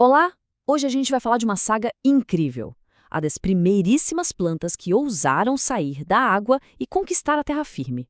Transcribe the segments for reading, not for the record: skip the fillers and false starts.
Olá! Hoje a gente vai falar de uma saga incrível, a das primeiríssimas plantas que ousaram sair da água e conquistar a terra firme.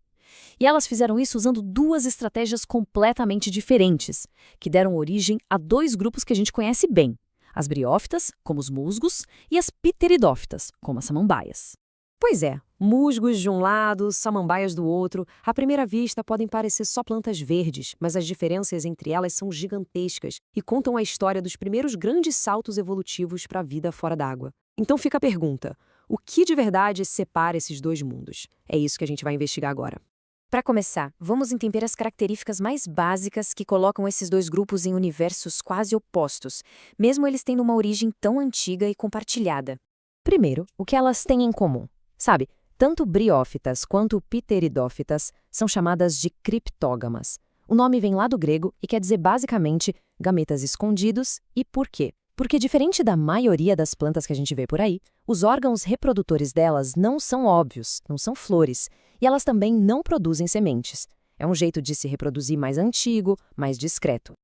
E elas fizeram isso usando duas estratégias completamente diferentes, que deram origem a dois grupos que a gente conhece bem, as briófitas, como os musgos, e as pteridófitas, como as samambaias. Pois é, musgos de um lado, samambaias do outro, à primeira vista podem parecer só plantas verdes, mas as diferenças entre elas são gigantescas e contam a história dos primeiros grandes saltos evolutivos para a vida fora d'água. Então fica a pergunta: o que de verdade separa esses dois mundos? É isso que a gente vai investigar agora. Para começar, vamos entender as características mais básicas que colocam esses dois grupos em universos quase opostos, mesmo eles tendo uma origem tão antiga e compartilhada. Primeiro, o que elas têm em comum? Sabe, tanto briófitas quanto pteridófitas são chamadas de criptógamas. O nome vem lá do grego e quer dizer basicamente gametas escondidos. E por quê? Porque diferente da maioria das plantas que a gente vê por aí, os órgãos reprodutores delas não são óbvios, não são flores, e elas também não produzem sementes. É um jeito de se reproduzir mais antigo, mais discreto.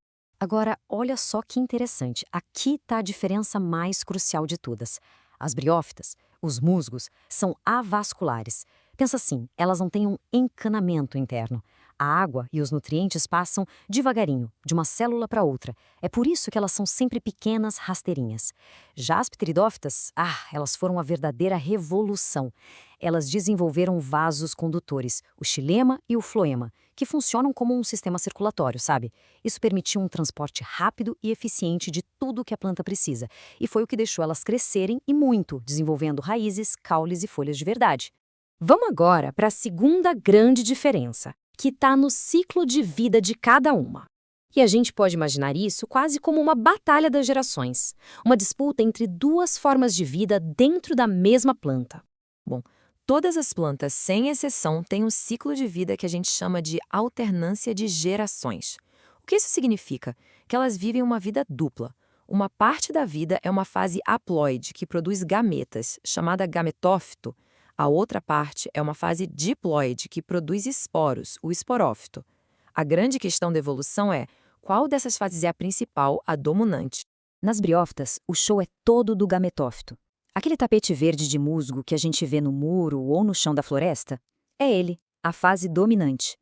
Agora, olha só que interessante. Aqui está a diferença mais crucial de todas. As briófitas, os musgos, são avasculares. Pensa assim, elas não têm um encanamento interno. A água e os nutrientes passam devagarinho, de uma célula para outra. É por isso que elas são sempre pequenas rasteirinhas. Já as pteridófitas, elas foram a verdadeira revolução. Elas desenvolveram vasos condutores, o xilema e o floema, que funcionam como um sistema circulatório, sabe? Isso permitiu um transporte rápido e eficiente de tudo que a planta precisa, e foi o que deixou elas crescerem e muito, desenvolvendo raízes, caules e folhas de verdade. Vamos agora para a segunda grande diferença, que está no ciclo de vida de cada uma. E a gente pode imaginar isso quase como uma batalha das gerações, uma disputa entre duas formas de vida dentro da mesma planta. Bom, todas as plantas, sem exceção, têm um ciclo de vida que a gente chama de alternância de gerações. O que isso significa? Que elas vivem uma vida dupla. Uma parte da vida é uma fase haploide, que produz gametas, chamada gametófito. A outra parte é uma fase diploide, que produz esporos, o esporófito. A grande questão da evolução é qual dessas fases é a principal, a dominante. Nas briófitas, o show é todo do gametófito. Aquele tapete verde de musgo que a gente vê no muro ou no chão da floresta, é ele, a fase dominante.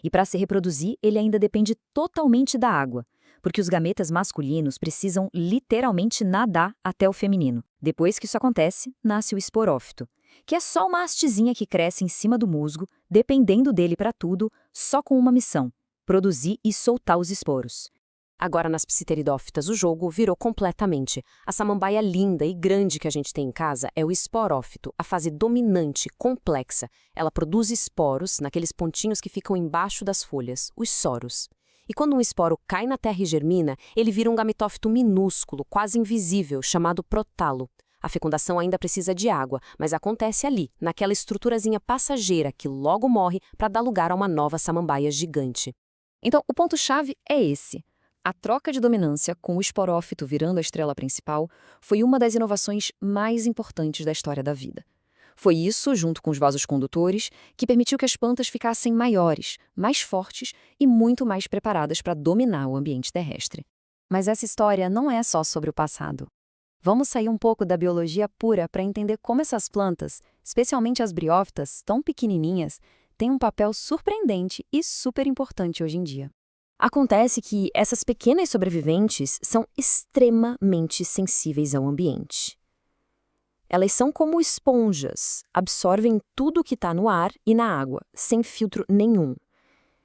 E para se reproduzir, ele ainda depende totalmente da água, porque os gametas masculinos precisam literalmente nadar até o feminino. Depois que isso acontece, nasce o esporófito, que é só uma hastezinha que cresce em cima do musgo, dependendo dele para tudo, só com uma missão: produzir e soltar os esporos. Agora, nas pteridófitas, o jogo virou completamente. A samambaia linda e grande que a gente tem em casa é o esporófito, a fase dominante, complexa. Ela produz esporos naqueles pontinhos que ficam embaixo das folhas, os soros. E quando um esporo cai na terra e germina, ele vira um gametófito minúsculo, quase invisível, chamado prótalo. A fecundação ainda precisa de água, mas acontece ali, naquela estruturazinha passageira que logo morre para dar lugar a uma nova samambaia gigante. Então, o ponto-chave é esse. A troca de dominância, com o esporófito virando a estrela principal, foi uma das inovações mais importantes da história da vida. Foi isso, junto com os vasos condutores, que permitiu que as plantas ficassem maiores, mais fortes e muito mais preparadas para dominar o ambiente terrestre. Mas essa história não é só sobre o passado. Vamos sair um pouco da biologia pura para entender como essas plantas, especialmente as briófitas, tão pequenininhas, têm um papel surpreendente e super importante hoje em dia. Acontece que essas pequenas sobreviventes são extremamente sensíveis ao ambiente. Elas são como esponjas, absorvem tudo que está no ar e na água, sem filtro nenhum.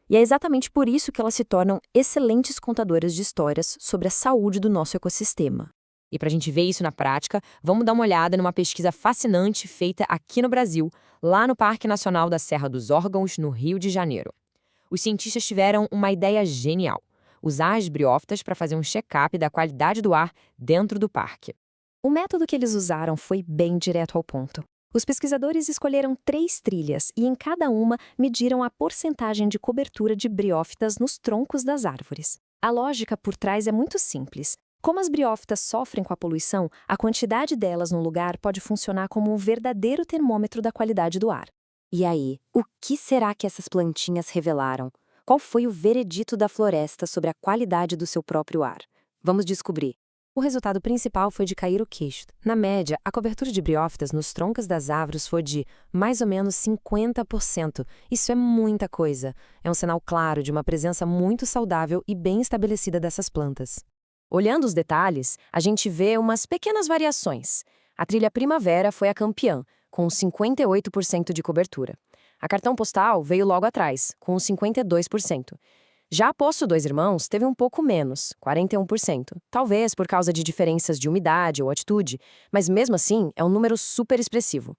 E é exatamente por isso que elas se tornam excelentes contadoras de histórias sobre a saúde do nosso ecossistema. E para a gente ver isso na prática, vamos dar uma olhada numa pesquisa fascinante feita aqui no Brasil, lá no Parque Nacional da Serra dos Órgãos, no Rio de Janeiro. Os cientistas tiveram uma ideia genial: usar as briófitas para fazer um check-up da qualidade do ar dentro do parque. O método que eles usaram foi bem direto ao ponto. Os pesquisadores escolheram 3 trilhas e em cada uma mediram a porcentagem de cobertura de briófitas nos troncos das árvores. A lógica por trás é muito simples. Como as briófitas sofrem com a poluição, a quantidade delas no lugar pode funcionar como um verdadeiro termômetro da qualidade do ar. E aí, o que será que essas plantinhas revelaram? Qual foi o veredito da floresta sobre a qualidade do seu próprio ar? Vamos descobrir. O resultado principal foi de cair o queixo. Na média, a cobertura de briófitas nos troncos das árvores foi de mais ou menos 50%. Isso é muita coisa. É um sinal claro de uma presença muito saudável e bem estabelecida dessas plantas. Olhando os detalhes, a gente vê umas pequenas variações. A trilha Primavera foi a campeã, com 58% de cobertura. A Cartão Postal veio logo atrás, com 52%. Já a Poço Dois Irmãos teve um pouco menos, 41%, talvez por causa de diferenças de umidade ou altitude, mas mesmo assim é um número super expressivo.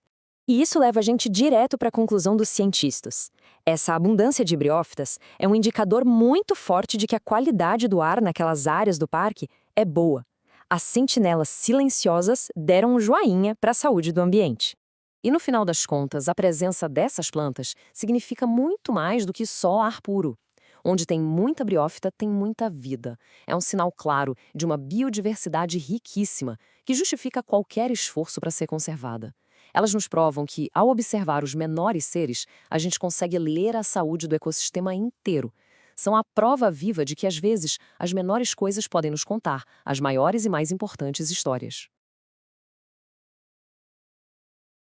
E isso leva a gente direto para a conclusão dos cientistas. Essa abundância de briófitas é um indicador muito forte de que a qualidade do ar naquelas áreas do parque é boa. As sentinelas silenciosas deram um joinha para a saúde do ambiente. E no final das contas, a presença dessas plantas significa muito mais do que só ar puro. Onde tem muita briófita, tem muita vida. É um sinal claro de uma biodiversidade riquíssima, que justifica qualquer esforço para ser conservada. Elas nos provam que, ao observar os menores seres, a gente consegue ler a saúde do ecossistema inteiro. São a prova viva de que, às vezes, as menores coisas podem nos contar as maiores e mais importantes histórias.